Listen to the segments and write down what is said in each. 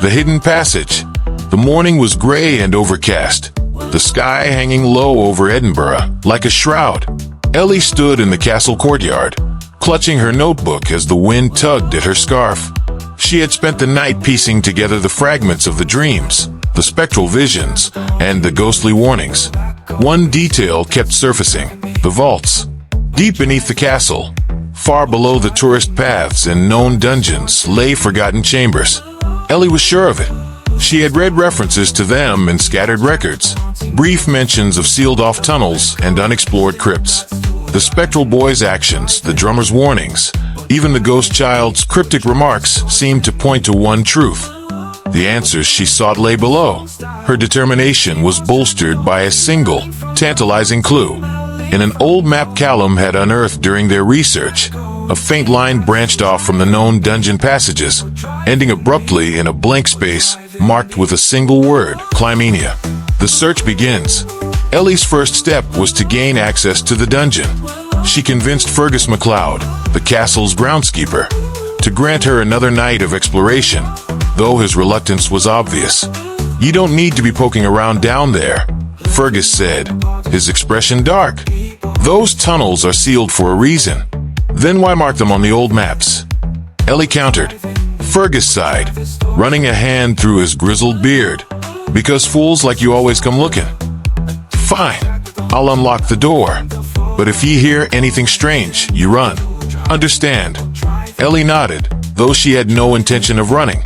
The hidden passage. The morning was gray and overcast, the sky hanging low over Edinburgh like a shroud. Ellie stood in the castle courtyard, clutching her notebook as the wind tugged at her scarf. She had spent the night piecing together the fragments of the dreams, the spectral visions, and the ghostly warnings. One detail kept surfacing: the vaults. Deep beneath the castle, far below the tourist paths and known dungeons, lay forgotten chambers. Ellie was sure of it. She had read references to them in scattered records, brief mentions of sealed-off tunnels and unexplored crypts. The spectral boy's actions, the drummer's warnings, even the ghost child's cryptic remarks seemed to point to one truth. The answers she sought lay below. Her determination was bolstered by a single, tantalizing clue. In an old map Callum had unearthed during their research, a faint line branched off from the known dungeon passages, ending abruptly in a blank space marked with a single word: Clymenia. The search begins. Ellie's first step was to gain access to the dungeon. She convinced Fergus MacLeod, the castle's groundskeeper, to grant her another night of exploration, though his reluctance was obvious. "You don't need to be poking around down there," Fergus said, his expression dark. "Those tunnels are sealed for a reason. Then why mark them on the old maps?" Ellie countered. Fergus sighed, running a hand through his grizzled beard. "Because fools like you always come looking." "Fine, I'll unlock the door. But if you hear anything strange, you run. Understand?" Ellie nodded, though she had no intention of running.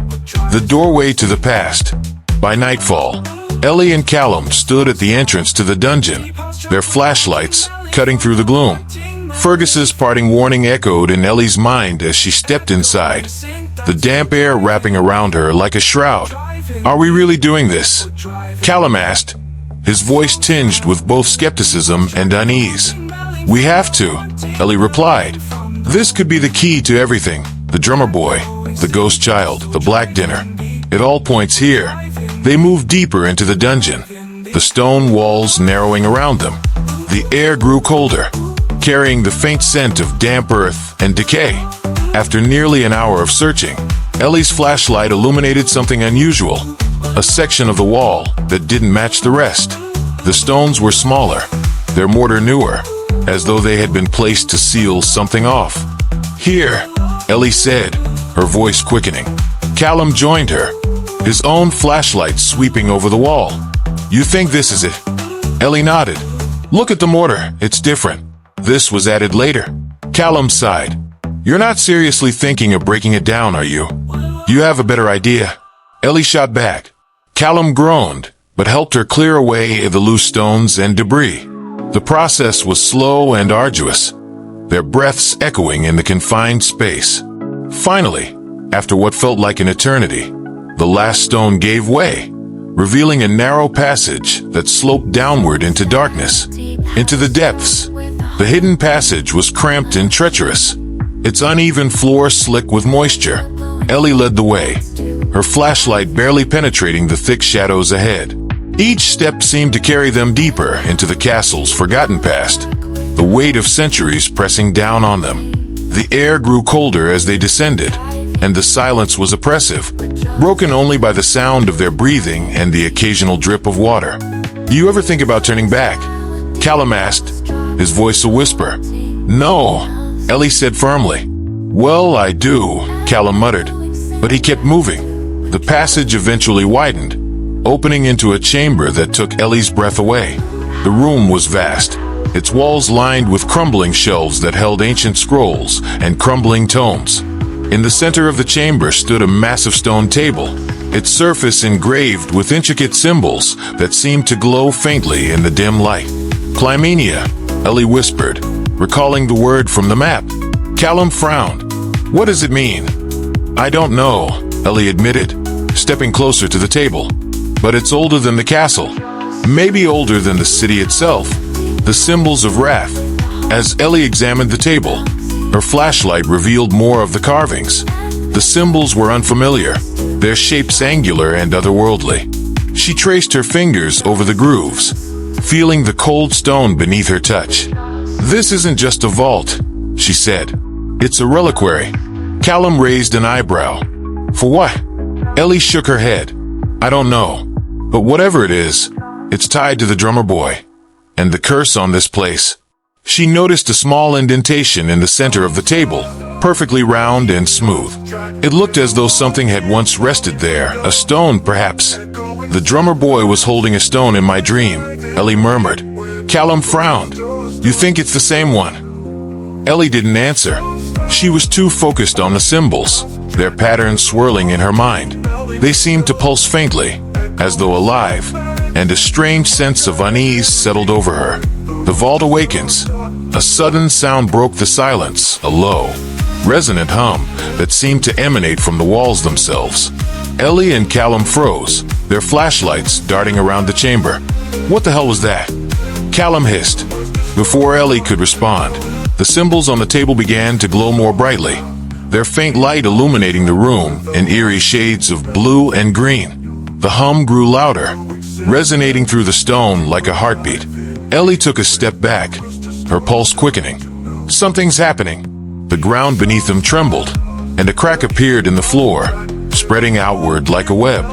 The doorway to the past. By nightfall, Ellie and Callum stood at the entrance to the dungeon, their flashlights cutting through the gloom. Fergus's parting warning echoed in Ellie's mind as she stepped inside, the damp air wrapping around her like a shroud. "Are we really doing this?" Callum asked, his voice tinged with both skepticism and unease. "We have to," Ellie replied. "This could be the key to everything. The drummer boy, the ghost child, the black dinner. It all points here." They moved deeper into the dungeon, the stone walls narrowing around them. The air grew colder, carrying the faint scent of damp earth and decay. After nearly an hour of searching, Ellie's flashlight illuminated something unusual, a section of the wall that didn't match the rest. The stones were smaller, their mortar newer, as though they had been placed to seal something off. "Here," Ellie said, her voice quickening. Callum joined her, his own flashlight sweeping over the wall. "You think this is it?" Ellie nodded. "Look at the mortar, it's different. This was added later." Callum sighed. "You're not seriously thinking of breaking it down, are you? You have a better idea?" Ellie shot back. Callum groaned, but helped her clear away the loose stones and debris. The process was slow and arduous, their breaths echoing in the confined space. Finally, after what felt like an eternity, the last stone gave way, revealing a narrow passage that sloped downward into darkness, into the depths. The hidden passage was cramped and treacherous, its uneven floor slick with moisture. Ellie led the way, her flashlight barely penetrating the thick shadows ahead. Each step seemed to carry them deeper into the castle's forgotten past, the weight of centuries pressing down on them. The air grew colder as they descended, and the silence was oppressive, broken only by the sound of their breathing and the occasional drip of water. "Do you ever think about turning back?" Callum asked, his voice a whisper. "No," Ellie said firmly. "Well, I do," Callum muttered, but he kept moving. The passage eventually widened, opening into a chamber that took Ellie's breath away. The room was vast, its walls lined with crumbling shelves that held ancient scrolls and crumbling tomes. In the center of the chamber stood a massive stone table, its surface engraved with intricate symbols that seemed to glow faintly in the dim light. "Clymenia," Ellie whispered, recalling the word from the map. Callum frowned. "What does it mean?" "I don't know," Ellie admitted, stepping closer to the table. "But it's older than the castle. Maybe older than the city itself. The symbols of wrath." As Ellie examined the table, her flashlight revealed more of the carvings. The symbols were unfamiliar, their shapes angular and otherworldly. She traced her fingers over the grooves, feeling the cold stone beneath her touch. "This isn't just a vault," she said. "It's a reliquary." Callum raised an eyebrow. "For what?" Ellie shook her head. I don't know. But whatever it is, it's tied to the drummer boy. And the curse on this place. She noticed a small indentation in the center of the table, perfectly round and smooth. It looked as though something had once rested there, a stone perhaps. The drummer boy was holding a stone in my dream, Ellie murmured. Callum frowned. You think it's the same one? Ellie didn't answer. She was too focused on the symbols, their patterns swirling in her mind. They seemed to pulse faintly, as though alive, and a strange sense of unease settled over her. The vault awakens. A sudden sound broke the silence, a low, resonant hum that seemed to emanate from the walls themselves. Ellie and Callum froze, their flashlights darting around the chamber. What the hell was that? Callum hissed. Before Ellie could respond, the symbols on the table began to glow more brightly, their faint light illuminating the room in eerie shades of blue and green. The hum grew louder, resonating through the stone like a heartbeat. Ellie took a step back, her pulse quickening. Something's happening. The ground beneath them trembled, and a crack appeared in the floor, spreading outward like a web.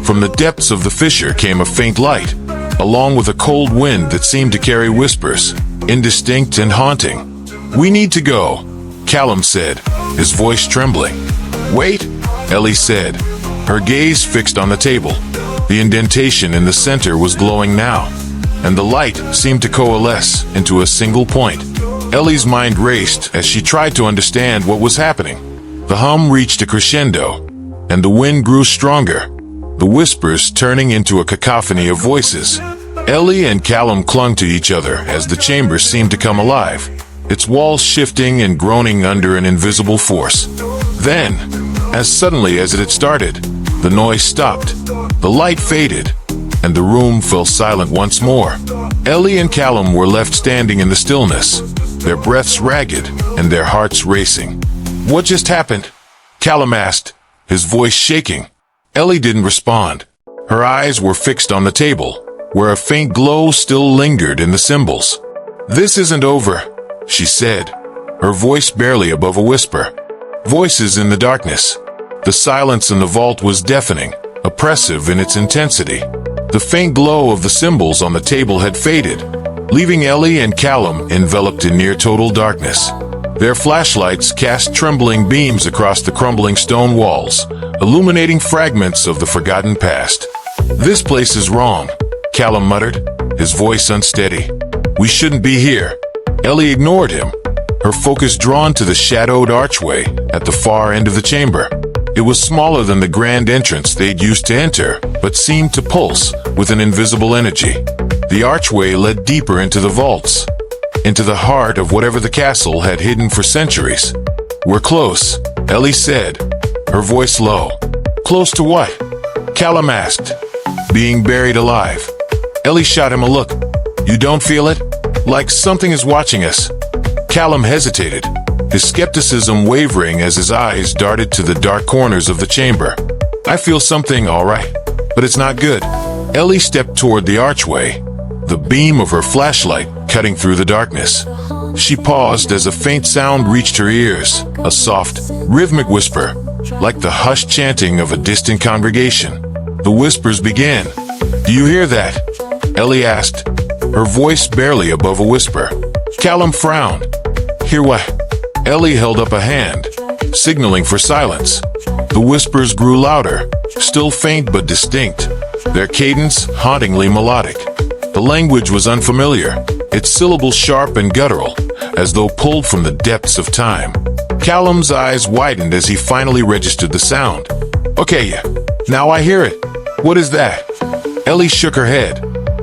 From the depths of the fissure came a faint light, along with a cold wind that seemed to carry whispers, indistinct and haunting. We need to go, Callum said, his voice trembling. Wait, Ellie said, her gaze fixed on the table. The indentation in the center was glowing now, and the light seemed to coalesce into a single point. Ellie's mind raced as she tried to understand what was happening. The hum reached a crescendo, and the wind grew stronger, the whispers turning into a cacophony of voices. Ellie and Callum clung to each other as the chamber seemed to come alive, its walls shifting and groaning under an invisible force. Then, as suddenly as it had started, the noise stopped, the light faded, and the room fell silent once more. Ellie and Callum were left standing in the stillness, their breaths ragged and their hearts racing. What just happened? Callum asked, his voice shaking. Ellie didn't respond. Her eyes were fixed on the table, where a faint glow still lingered in the symbols. This isn't over, she said, her voice barely above a whisper. Voices in the darkness. The silence in the vault was deafening, oppressive in its intensity. The faint glow of the symbols on the table had faded, leaving Ellie and Callum enveloped in near-total darkness. Their flashlights cast trembling beams across the crumbling stone walls, illuminating fragments of the forgotten past. This place is wrong, Callum muttered, his voice unsteady. We shouldn't be here. Ellie ignored him, her focus drawn to the shadowed archway at the far end of the chamber. It was smaller than the grand entrance they'd used to enter, but seemed to pulse with an invisible energy. The archway led deeper into the vaults, into the heart of whatever the castle had hidden for centuries. We're close, Ellie said, her voice low. Close to what? Callum asked. Being buried alive. Ellie shot him a look. You don't feel it? Like something is watching us. Callum hesitated, his skepticism wavering as his eyes darted to the dark corners of the chamber. I feel something, all right, but it's not good. Ellie stepped toward the archway, the beam of her flashlight cutting through the darkness. She paused as a faint sound reached her ears, a soft, rhythmic whisper, like the hushed chanting of a distant congregation. The whispers began. Do you hear that? Ellie asked, her voice barely above a whisper. Callum frowned. Hear what? Ellie held up a hand, signaling for silence. The whispers grew louder, still faint but distinct, their cadence hauntingly melodic. The language was unfamiliar, its syllables sharp and guttural, as though pulled from the depths of time. Callum's eyes widened as he finally registered the sound. Okay, yeah, now I hear it. What is that? Ellie shook her head.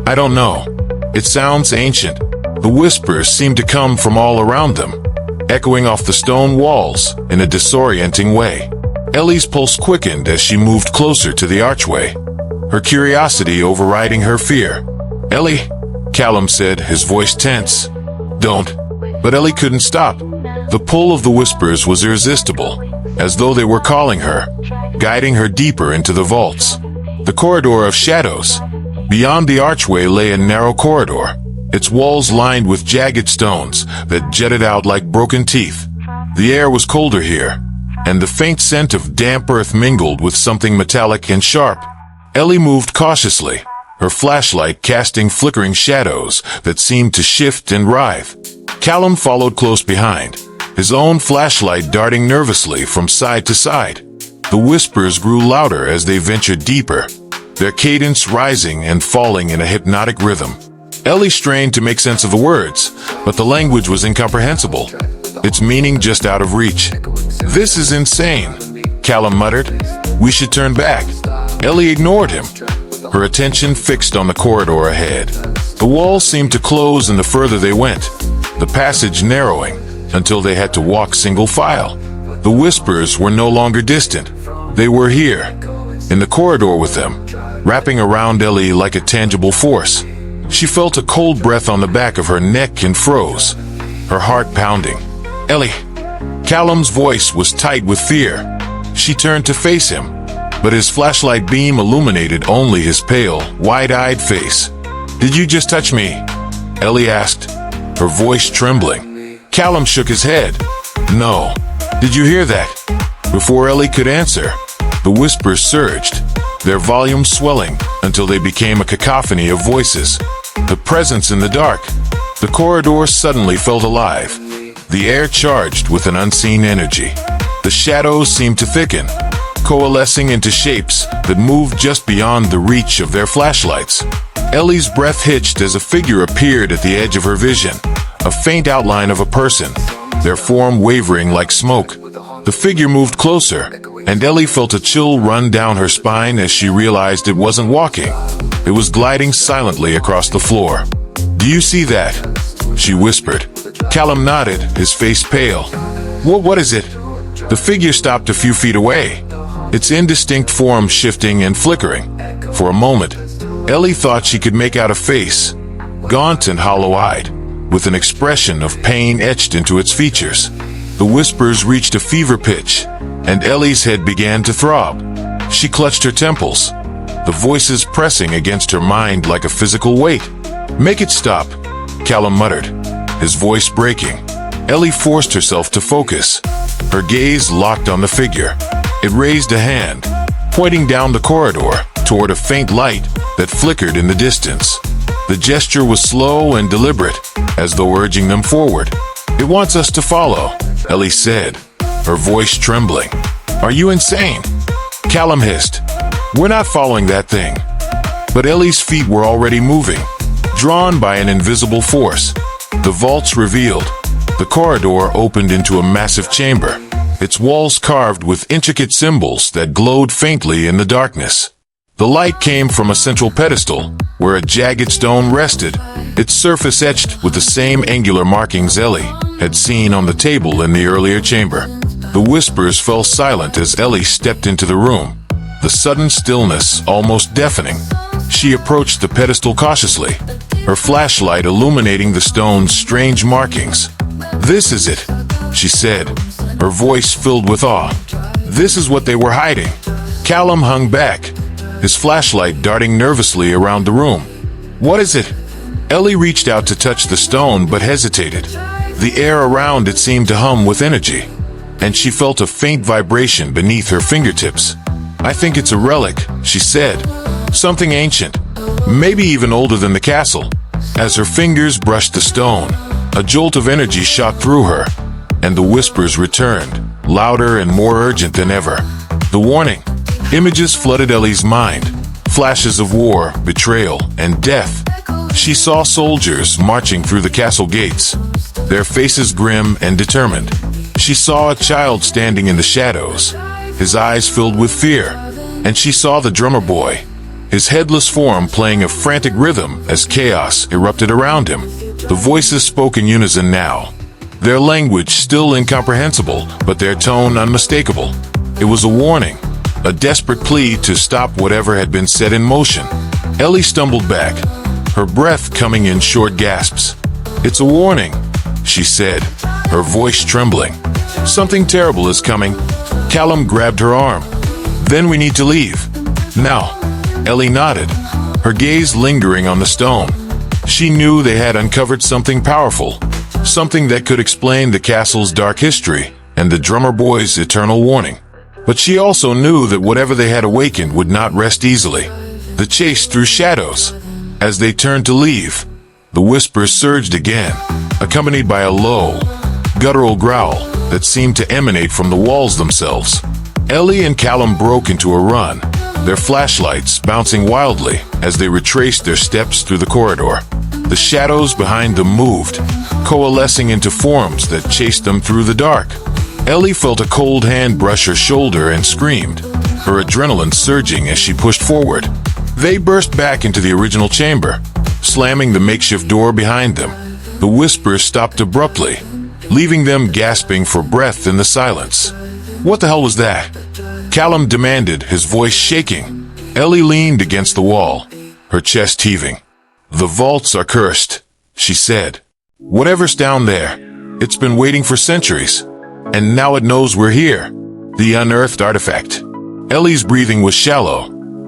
I don't know. It sounds ancient. The whispers seemed to come from all around them, echoing off the stone walls in a disorienting way. Ellie's pulse quickened as she moved closer to the archway, her curiosity overriding her fear. Ellie, Callum said, his voice tense. Don't. But Ellie couldn't stop. The pull of the whispers was irresistible, as though they were calling her, guiding her deeper into the vaults. The corridor of shadows. Beyond the archway lay a narrow corridor, its walls lined with jagged stones that jutted out like broken teeth. The air was colder here, and the faint scent of damp earth mingled with something metallic and sharp. Ellie moved cautiously, her flashlight casting flickering shadows that seemed to shift and writhe. Callum followed close behind, his own flashlight darting nervously from side to side. The whispers grew louder as they ventured deeper, their cadence rising and falling in a hypnotic rhythm. Ellie strained to make sense of the words, but the language was incomprehensible, its meaning just out of reach. "This is insane," Callum muttered. "We should turn back." Ellie ignored him, her attention fixed on the corridor ahead. The walls seemed to close and the further they went, the passage narrowing until they had to walk single file. The whispers were no longer distant. They were here, in the corridor with them, wrapping around Ellie like a tangible force. She felt a cold breath on the back of her neck and froze, her heart pounding. "Ellie!" Callum's voice was tight with fear. She turned to face him, but his flashlight beam illuminated only his pale, wide-eyed face. "Did you just touch me?" Ellie asked, her voice trembling. Callum shook his head. "No. Did you hear that?" Before Ellie could answer, the whispers surged, their volume swelling until they became a cacophony of voices. The presence in the dark. The corridor suddenly felt alive, the air charged with an unseen energy. The shadows seemed to thicken, coalescing into shapes that moved just beyond the reach of their flashlights. Ellie's breath hitched as a figure appeared at the edge of her vision, a faint outline of a person, their form wavering like smoke. The figure moved closer, and Ellie felt a chill run down her spine as she realized it wasn't walking. It was gliding silently across the floor. "Do you see that?" she whispered. Callum nodded, his face pale. What is it?" The figure stopped a few feet away, its indistinct form shifting and flickering. For a moment, Ellie thought she could make out a face, gaunt and hollow-eyed, with an expression of pain etched into its features. The whispers reached a fever pitch, and Ellie's head began to throb. She clutched her temples, the voices pressing against her mind like a physical weight. "Make it stop," Callum muttered, his voice breaking. Ellie forced herself to focus, her gaze locked on the figure. It raised a hand, pointing down the corridor toward a faint light that flickered in the distance. The gesture was slow and deliberate, as though urging them forward. "It wants us to follow," Ellie said, her voice trembling. "Are you insane?" Callum hissed. "We're not following that thing." But Ellie's feet were already moving, drawn by an invisible force. The vaults revealed. The corridor opened into a massive chamber, its walls carved with intricate symbols that glowed faintly in the darkness. The light came from a central pedestal, where a jagged stone rested, its surface etched with the same angular markings Ellie had seen on the table in the earlier chamber. The whispers fell silent as Ellie stepped into the room, the sudden stillness almost deafening. She approached the pedestal cautiously, her flashlight illuminating the stone's strange markings. "This is it," she said, her voice filled with awe. "This is what they were hiding." Callum hung back, his flashlight darting nervously around the room. "What is it?" Ellie reached out to touch the stone but hesitated. The air around it seemed to hum with energy, and she felt a faint vibration beneath her fingertips. "I think it's a relic," she said. "Something ancient, maybe even older than the castle." As her fingers brushed the stone, a jolt of energy shot through her, and the whispers returned, louder and more urgent than ever. The warning. Images flooded Ellie's mind, flashes of war, betrayal, and death. She saw soldiers marching through the castle gates, their faces grim and determined. She saw a child standing in the shadows, his eyes filled with fear, and she saw the drummer boy, his headless form playing a frantic rhythm as chaos erupted around him. The voices spoke in unison now, their language still incomprehensible, but their tone unmistakable. It was a warning, a desperate plea to stop whatever had been set in motion. Ellie stumbled back, her breath coming in short gasps. "It's a warning," she said, her voice trembling. "Something terrible is coming." Callum grabbed her arm. "Then we need to leave. Now." Ellie nodded, her gaze lingering on the stone. She knew they had uncovered something powerful, something that could explain the castle's dark history and the drummer boy's eternal warning. But she also knew that whatever they had awakened would not rest easily. The chase through shadows. As they turned to leave, the whispers surged again, accompanied by a low, guttural growl that seemed to emanate from the walls themselves. Ellie and Callum broke into a run, their flashlights bouncing wildly as they retraced their steps through the corridor. The shadows behind them moved, coalescing into forms that chased them through the dark. Ellie felt a cold hand brush her shoulder and screamed, her adrenaline surging as she pushed forward. They burst back into the original chamber, slamming the makeshift door behind them. The whispers stopped abruptly, leaving them gasping for breath in the silence. "What the hell was that?" Callum demanded, his voice shaking. Ellie leaned against the wall, her chest heaving. "The vaults are cursed," she said. "Whatever's down there, it's been waiting for centuries, and now it knows we're here." The unearthed artifact. Ellie's breathing was shallow,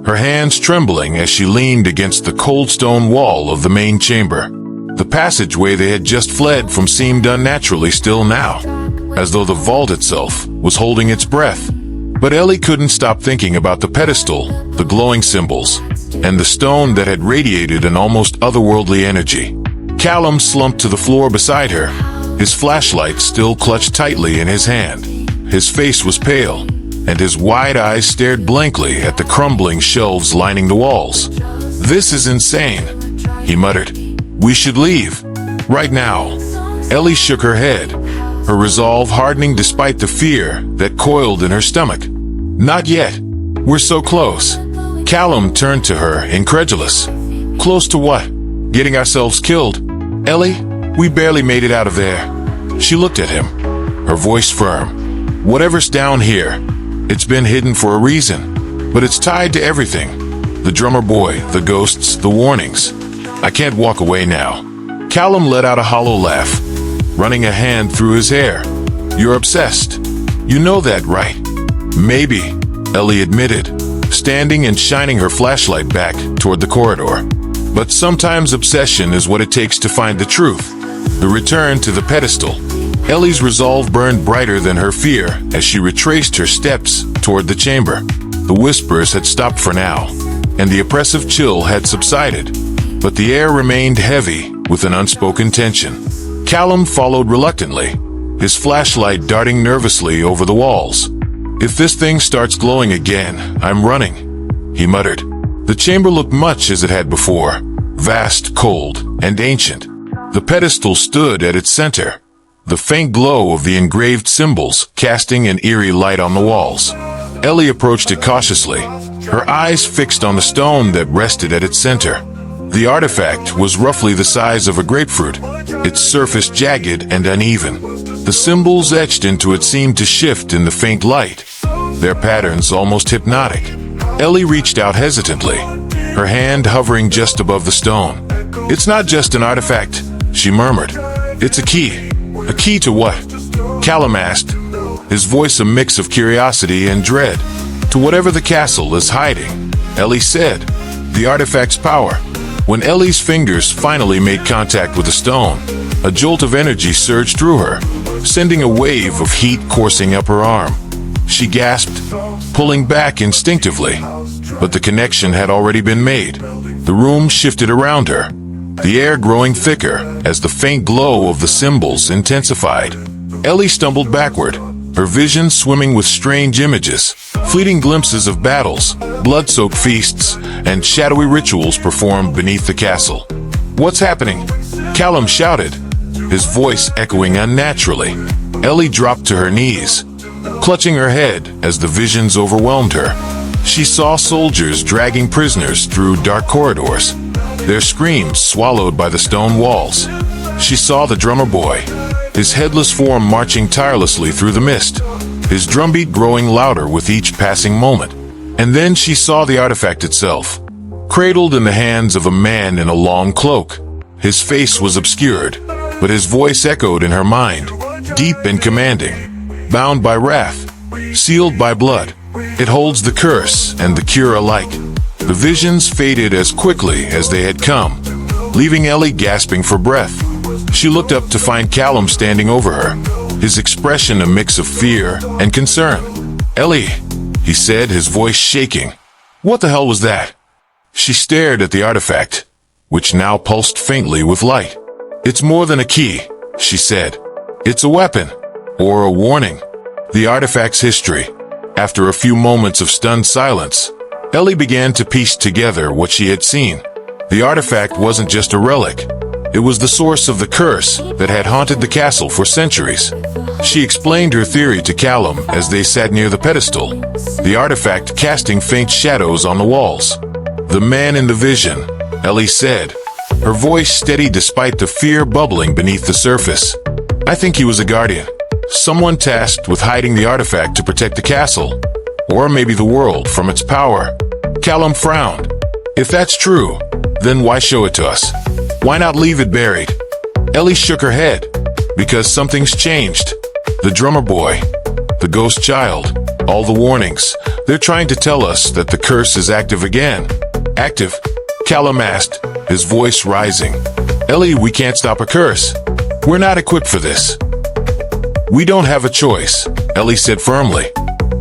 her hands trembling as she leaned against the cold stone wall of the main chamber. The passageway they had just fled from seemed unnaturally still now, as though the vault itself was holding its breath. But Ellie couldn't stop thinking about the pedestal, the glowing symbols, and the stone that had radiated an almost otherworldly energy. Callum slumped to the floor beside her, his flashlight still clutched tightly in his hand. His face was pale, and his wide eyes stared blankly at the crumbling shelves lining the walls. "This is insane," he muttered. "We should leave. Right now." Ellie shook her head, her resolve hardening despite the fear that coiled in her stomach. "Not yet. We're so close." Callum turned to her, incredulous. "Close to what? Getting ourselves killed?" "Ellie, we barely made it out of there." She looked at him, her voice firm. "Whatever's down here, it's been hidden for a reason, but it's tied to everything. The drummer boy, the ghosts, the warnings. I can't walk away now." Callum let out a hollow laugh, running a hand through his hair. "You're obsessed. You know that, right?" "Maybe," Ellie admitted, standing and shining her flashlight back toward the corridor. "But sometimes obsession is what it takes to find the truth." The return to the pedestal. Ellie's resolve burned brighter than her fear as she retraced her steps toward the chamber. The whispers had stopped for now, and the oppressive chill had subsided, but the air remained heavy with an unspoken tension. Callum followed reluctantly, his flashlight darting nervously over the walls. "If this thing starts glowing again, I'm running," he muttered. The chamber looked much as it had before, vast, cold, and ancient. The pedestal stood at its center, the faint glow of the engraved symbols casting an eerie light on the walls. Ellie approached it cautiously, her eyes fixed on the stone that rested at its center. The artifact was roughly the size of a grapefruit, its surface jagged and uneven. The symbols etched into it seemed to shift in the faint light, their patterns almost hypnotic. Ellie reached out hesitantly, her hand hovering just above the stone. "It's not just an artifact," she murmured. "It's a key." "A key to what?" Callum asked, his voice a mix of curiosity and dread. "To whatever the castle is hiding," Ellie said. "The artifact's power." When Ellie's fingers finally made contact with the stone, a jolt of energy surged through her, sending a wave of heat coursing up her arm. She gasped, pulling back instinctively, but the connection had already been made. The room shifted around her, the air growing thicker as the faint glow of the symbols intensified. Ellie stumbled backward, her vision swimming with strange images, fleeting glimpses of battles, blood-soaked feasts, and shadowy rituals performed beneath the castle. "What's happening?" Callum shouted, his voice echoing unnaturally. Ellie dropped to her knees, clutching her head as the visions overwhelmed her. She saw soldiers dragging prisoners through dark corridors, their screams swallowed by the stone walls. She saw the drummer boy, his headless form marching tirelessly through the mist, his drumbeat growing louder with each passing moment. And then she saw the artifact itself, cradled in the hands of a man in a long cloak. His face was obscured, but his voice echoed in her mind, deep and commanding. "Bound by wrath, sealed by blood, it holds the curse and the cure alike." The visions faded as quickly as they had come, leaving Ellie gasping for breath. She looked up to find Callum standing over her, his expression a mix of fear and concern. "Ellie," he said, his voice shaking. "What the hell was that?" She stared at the artifact, which now pulsed faintly with light. "It's more than a key," she said. "It's a weapon, or a warning." The artifact's history. After a few moments of stunned silence, Ellie began to piece together what she had seen. The artifact wasn't just a relic. It was the source of the curse that had haunted the castle for centuries. She explained her theory to Callum as they sat near the pedestal, the artifact casting faint shadows on the walls. "The man in the vision," Ellie said, her voice steady despite the fear bubbling beneath the surface. "I think he was a guardian. Someone tasked with hiding the artifact to protect the castle, or maybe the world, from its power." Callum frowned. "If that's true, then why show it to us? Why not leave it buried?" Ellie shook her head. "Because something's changed. The drummer boy, the ghost child, all the warnings. They're trying to tell us that the curse is active again." "Active?" Callum asked, his voice rising. "Ellie, we can't stop a curse. We're not equipped for this." "We don't have a choice," Ellie said firmly.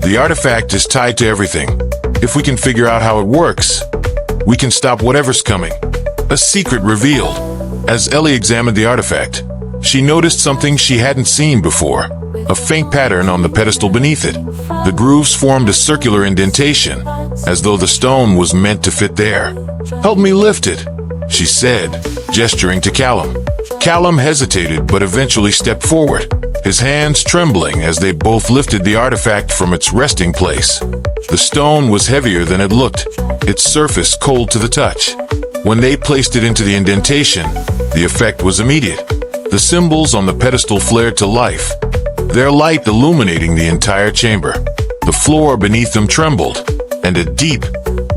"The artifact is tied to everything. If we can figure out how it works, we can stop whatever's coming." A secret revealed. As Ellie examined the artifact, she noticed something she hadn't seen before. A faint pattern on the pedestal beneath it. The grooves formed a circular indentation, as though the stone was meant to fit there. "Help me lift it," she said, gesturing to Callum. Callum hesitated but eventually stepped forward, his hands trembling as they both lifted the artifact from its resting place. The stone was heavier than it looked, its surface cold to the touch. When they placed it into the indentation, the effect was immediate. The symbols on the pedestal flared to life, their light illuminating the entire chamber. The floor beneath them trembled, and a deep,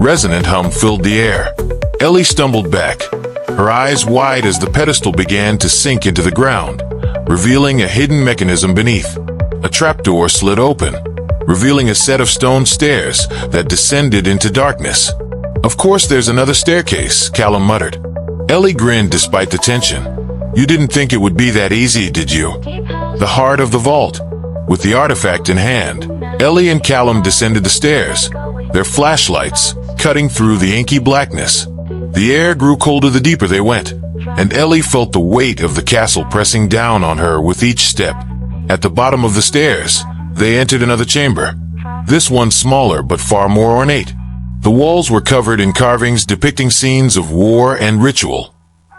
resonant hum filled the air. Ellie stumbled back, her eyes wide as the pedestal began to sink into the ground, revealing a hidden mechanism beneath. A trapdoor slid open, revealing a set of stone stairs that descended into darkness. "Of course there's another staircase," Callum muttered. Ellie grinned despite the tension. "You didn't think it would be that easy, did you?" The heart of the vault. With the artifact in hand, Ellie and Callum descended the stairs, their flashlights cutting through the inky blackness. The air grew colder the deeper they went, and Ellie felt the weight of the castle pressing down on her with each step. At the bottom of the stairs, they entered another chamber, this one smaller but far more ornate. The walls were covered in carvings depicting scenes of war and ritual,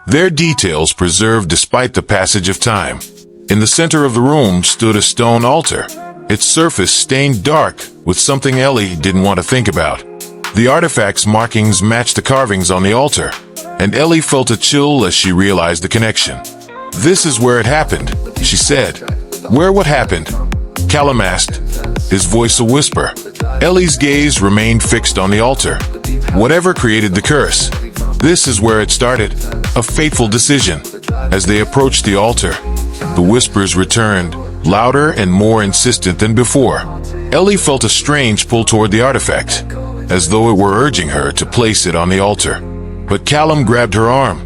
their details preserved despite the passage of time. In the center of the room stood a stone altar, its surface stained dark with something Ellie didn't want to think about. The artifact's markings matched the carvings on the altar, and Ellie felt a chill as she realized the connection. "This is where it happened," she said. "Where what happened?" Callum asked, his voice a whisper. Ellie's gaze remained fixed on the altar. "Whatever created the curse, this is where it started. A fateful decision." As they approached the altar, the whispers returned, louder and more insistent than before. Ellie felt a strange pull toward the artifact, as though it were urging her to place it on the altar. But Callum grabbed her arm.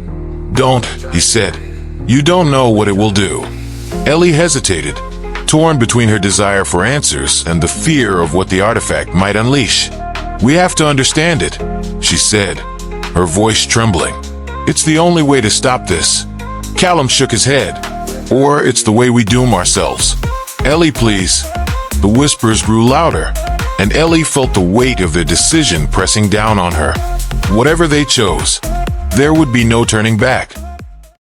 "Don't," he said. "You don't know what it will do." Ellie hesitated, torn between her desire for answers and the fear of what the artifact might unleash. "We have to understand it," she said, her voice trembling. "It's the only way to stop this." Callum shook his head. "Or it's the way we doom ourselves." "Ellie, please." The whispers grew louder, and Ellie felt the weight of their decision pressing down on her. Whatever they chose, there would be no turning back.